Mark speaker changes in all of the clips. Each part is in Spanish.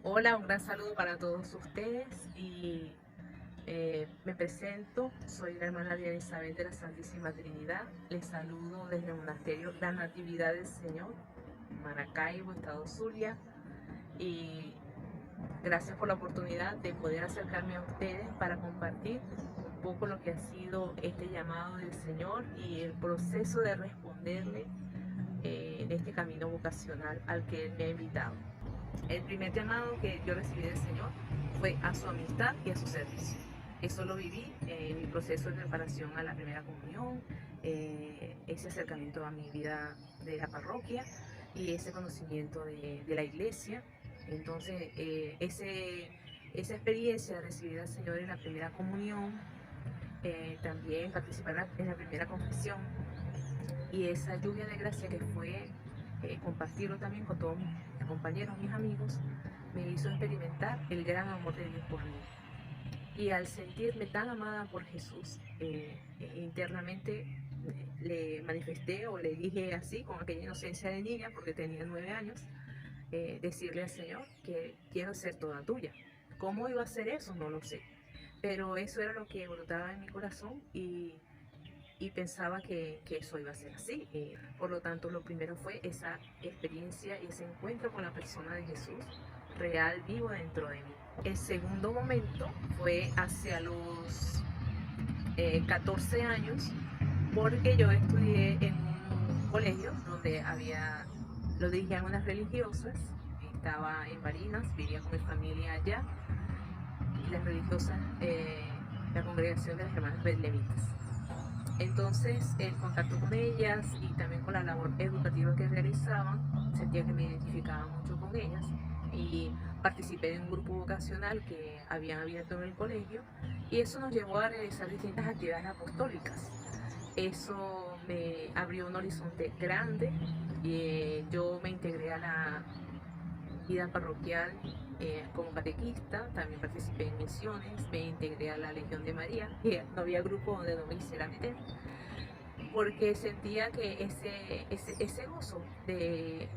Speaker 1: Hola, un gran saludo para todos ustedes y me presento, soy la hermana Diana Isabel de la Santísima Trinidad. Les saludo desde el monasterio La Natividad del Señor, Maracaibo, Estado Zulia, y gracias por la oportunidad de poder acercarme a ustedes para compartir un poco lo que ha sido este llamado del Señor y el proceso de responderle en este camino vocacional al que Él me ha invitado. El primer llamado que yo recibí del Señor fue a su amistad y a su servicio. Eso lo viví en mi proceso de preparación a la primera comunión, ese acercamiento a mi vida de la parroquia y ese conocimiento de la iglesia. Entonces, esa experiencia de recibir al Señor en la primera comunión, también participar en la primera confesión y esa lluvia de gracia que fue compartirlo también con todos mis compañeros, mis amigos, me hizo experimentar el gran amor de Dios por mí. Y al sentirme tan amada por Jesús, internamente le manifesté o le dije así, con aquella inocencia de niña, porque tenía 9 años, decirle al Señor que quiero ser toda tuya. ¿Cómo iba a ser eso? No lo sé. Pero eso era lo que brotaba en mi corazón y pensaba que eso iba a ser así. Por lo tanto, lo primero fue esa experiencia y ese encuentro con la persona de Jesús real, vivo dentro de mí. El segundo momento fue hacia los 14 años, porque yo estudié en un colegio donde lo dirigían unas religiosas, estaba en Barinas, vivía con mi familia allá, y las religiosas, la congregación de las hermanas betlemitas. Entonces, el contacto con ellas y también con la labor educativa que realizaban, sentía que me identificaba mucho con ellas y participé en un grupo vocacional que habían abierto en el colegio y eso nos llevó a realizar distintas actividades apostólicas. Eso me abrió un horizonte grande y yo me integré a la vida parroquial como catequista, también participé en misiones, me integré a la Legión de María, y no había grupo donde no me quisiera meter porque sentía que ese gozo de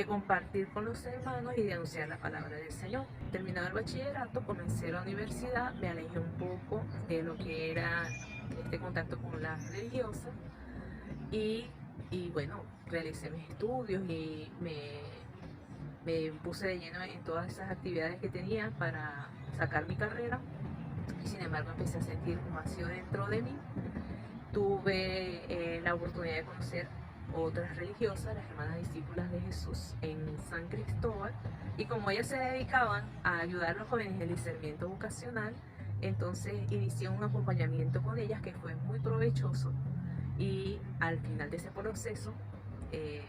Speaker 1: compartir con los hermanos y de anunciar la palabra del Señor. Terminado el bachillerato, comencé la universidad, me alejé un poco de lo que era este contacto con las religiosas y, y bueno, realicé mis estudios y me puse de lleno en todas esas actividades que tenía para sacar mi carrera. Y sin embargo empecé a sentir un vacío dentro de mí. Tuve la oportunidad de conocer otras religiosas, las hermanas discípulas de Jesús en San Cristóbal, y como ellas se dedicaban a ayudar a los jóvenes en el discernimiento vocacional, entonces inicié un acompañamiento con ellas que fue muy provechoso y al final de ese proceso eh,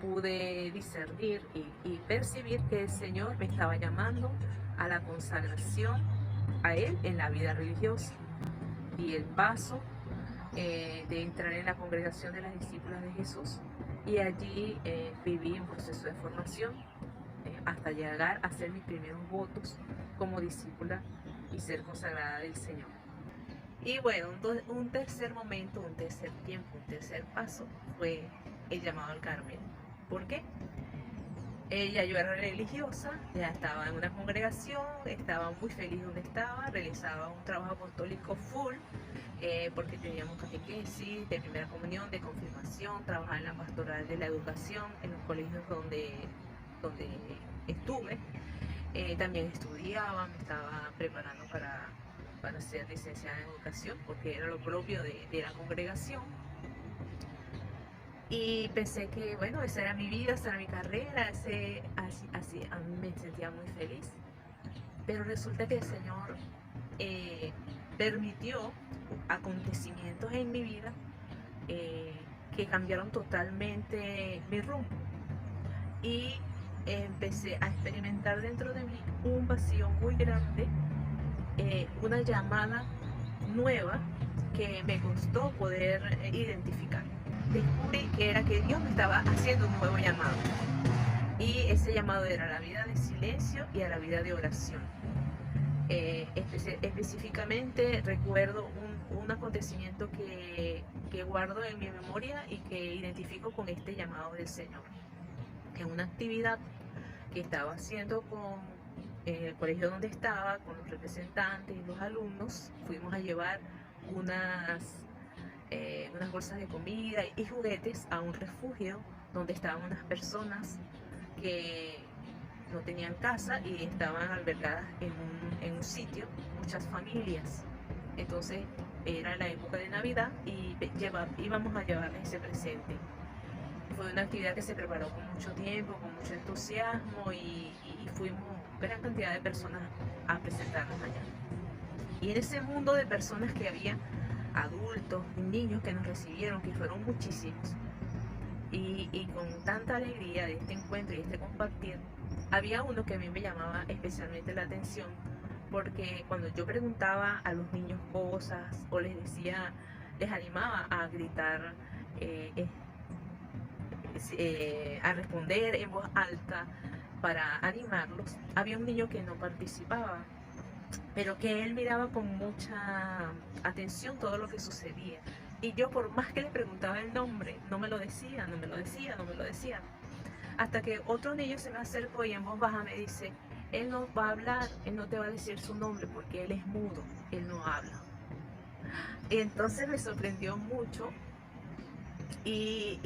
Speaker 1: pude discernir y percibir que el Señor me estaba llamando a la consagración a Él en la vida religiosa y el paso de entrar en la congregación de las discípulas de Jesús y allí viví un proceso de formación hasta llegar a hacer mis primeros votos como discípula y ser consagrada del Señor. Y bueno, un tercer momento, un tercer tiempo, un tercer paso fue el llamado al Carmelo. ¿Por qué? Ya yo era religiosa, ya estaba en una congregación, estaba muy feliz donde estaba, realizaba un trabajo apostólico full, porque teníamos catequesis, de primera comunión, de confirmación, trabajaba en la pastoral de la educación, en los colegios donde estuve. También estudiaba, me estaba preparando para ser licenciada en educación, porque era lo propio de la congregación. Y pensé que, bueno, esa era mi vida, esa era mi carrera, así a mí me sentía muy feliz. Pero resulta que el Señor eh, permitió acontecimientos en mi vida eh, que cambiaron totalmente mi rumbo. Y empecé a experimentar dentro de mí un vacío muy grande, una llamada nueva que me costó poder identificar. Descubrí que era que Dios me estaba haciendo un nuevo llamado. Y ese llamado era a la vida de silencio y a la vida de oración. Específicamente recuerdo un acontecimiento que guardo en mi memoria y que identifico con este llamado del Señor. En una actividad que estaba haciendo con el colegio donde estaba, con los representantes y los alumnos. Fuimos a llevar unas bolsas de comida y juguetes a un refugio donde estaban unas personas que no tenían casa y estaban albergadas en un sitio, muchas familias. Entonces era la época de Navidad y íbamos a llevarles ese presente. Fue una actividad que se preparó con mucho tiempo, con mucho entusiasmo y fuimos gran cantidad de personas a presentarnos allá. Y en ese mundo de personas que había, adultos, niños que nos recibieron, que fueron muchísimos, y con tanta alegría de este encuentro y este compartir, había uno que a mí me llamaba especialmente la atención, porque cuando yo preguntaba a los niños cosas o les decía, les animaba a gritar, eh, a responder en voz alta para animarlos, había un niño que no participaba, pero que él miraba con mucha atención todo lo que sucedía. Y yo, por más que le preguntaba el nombre, no me lo decía, no me lo decía, no me lo decía. Hasta que otro niño se me acercó y en voz baja me dice, él no va a hablar, él no te va a decir su nombre porque él es mudo, él no habla. Y entonces me sorprendió mucho y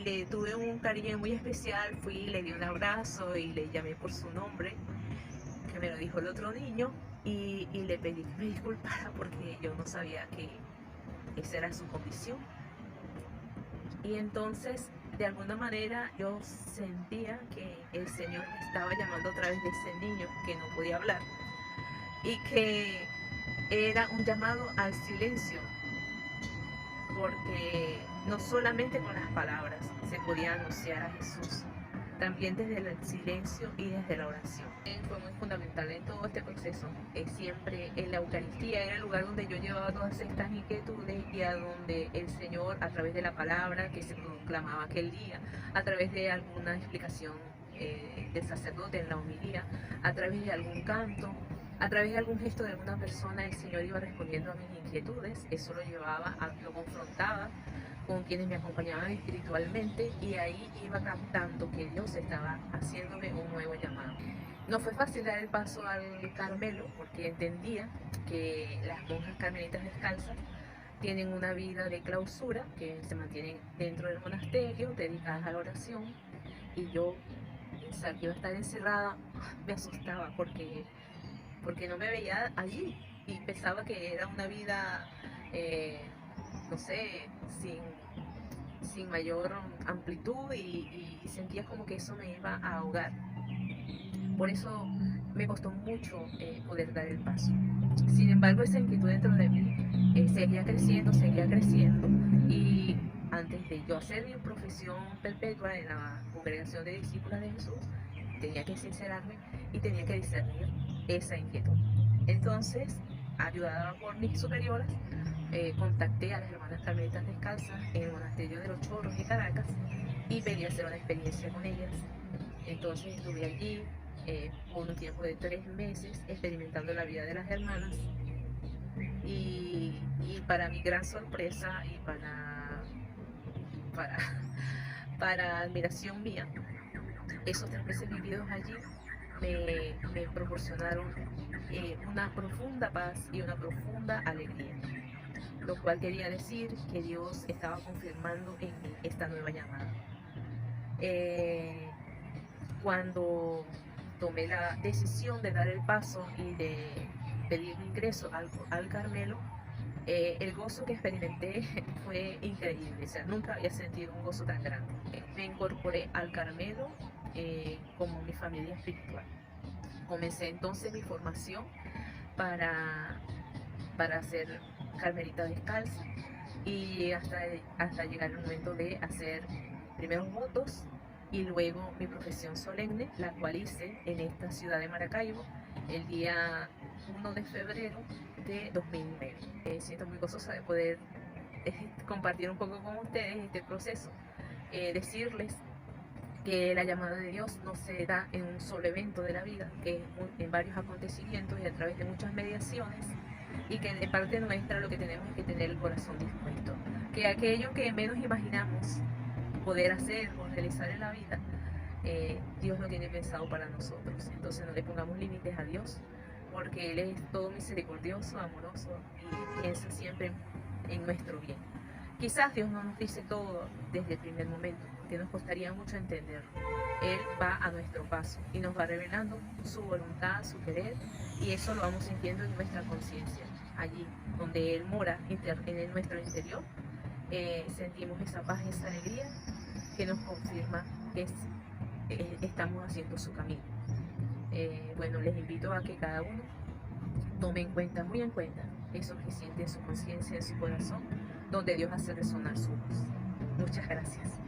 Speaker 1: le tuve un cariño muy especial, fui, le di un abrazo y le llamé por su nombre, que me lo dijo el otro niño, y le pedí que me disculpara porque yo no sabía que esa era su condición. Y entonces, de alguna manera, yo sentía que el Señor me estaba llamando a través de ese niño que no podía hablar y que era un llamado al silencio, porque no solamente con las palabras se podía anunciar a Jesús, también desde el silencio y desde la oración. Fue muy fundamental en todo este proceso. Siempre en la Eucaristía era el lugar donde yo llevaba todas estas inquietudes y a donde el Señor, a través de la palabra que se proclamaba aquel día, a través de alguna explicación del sacerdote en la homilía, a través de algún canto, a través de algún gesto de alguna persona, el Señor iba respondiendo a mis inquietudes. Eso lo llevaba, lo confrontaba con quienes me acompañaban espiritualmente y ahí iba captando que Dios estaba haciéndome un nuevo llamado. No fue fácil dar el paso al Carmelo porque entendía que las monjas carmelitas descalzas tienen una vida de clausura, que se mantienen dentro del monasterio, dedicadas a la oración, y yo pensar que iba a estar encerrada me asustaba porque no me veía allí y pensaba que era una vida, no sé, sin mayor amplitud y sentía como que eso me iba a ahogar. Por eso me costó mucho poder dar el paso. Sin embargo, esa inquietud dentro de mí seguía creciendo y antes de yo hacer mi profesión perpetua en la congregación de discípulas de Jesús, tenía que sincerarme y tenía que discernir esa inquietud. Entonces, ayudada por mis superiores, contacté a las hermanas carmelitas descalzas en el monasterio de los Chorros de Caracas y pedí hacer una experiencia con ellas. Entonces estuve allí por un tiempo de 3 meses experimentando la vida de las hermanas y para mi gran sorpresa y para, para admiración mía, esos 3 meses vividos allí me proporcionaron una profunda paz y una profunda alegría, lo cual quería decir que Dios estaba confirmando en mí esta nueva llamada. Cuando tomé la decisión de dar el paso y de pedir mi ingreso al Carmelo, el gozo que experimenté fue increíble, o sea, nunca había sentido un gozo tan grande. Me incorporé al Carmelo como mi familia espiritual. Comencé entonces mi formación para, para ser carmelita descalza y hasta llegar el momento de hacer primeros votos y luego mi profesión solemne, la cual hice en esta ciudad de Maracaibo el día 1 de febrero de 2009. Siento muy gozosa de poder compartir un poco con ustedes este proceso, decirles que la llamada de Dios no se da en un solo evento de la vida, que es en varios acontecimientos y a través de muchas mediaciones, y que de parte nuestra lo que tenemos es que tener el corazón dispuesto, que aquello que menos imaginamos poder hacer o realizar en la vida, Dios lo tiene pensado para nosotros. Entonces no le pongamos límites a Dios, porque Él es todo misericordioso, amoroso y piensa siempre en nuestro bien. Quizás Dios no nos dice todo desde el primer momento, porque nos costaría mucho entenderlo. Él va a nuestro paso y nos va revelando su voluntad, su querer, y eso lo vamos sintiendo en nuestra conciencia. Allí donde Él mora en nuestro interior, sentimos esa paz, esa alegría que nos confirma que estamos haciendo su camino. Bueno, les invito a que cada uno tome en cuenta, muy en cuenta, eso que siente en su conciencia, en su corazón, donde Dios hace resonar su voz. Muchas gracias.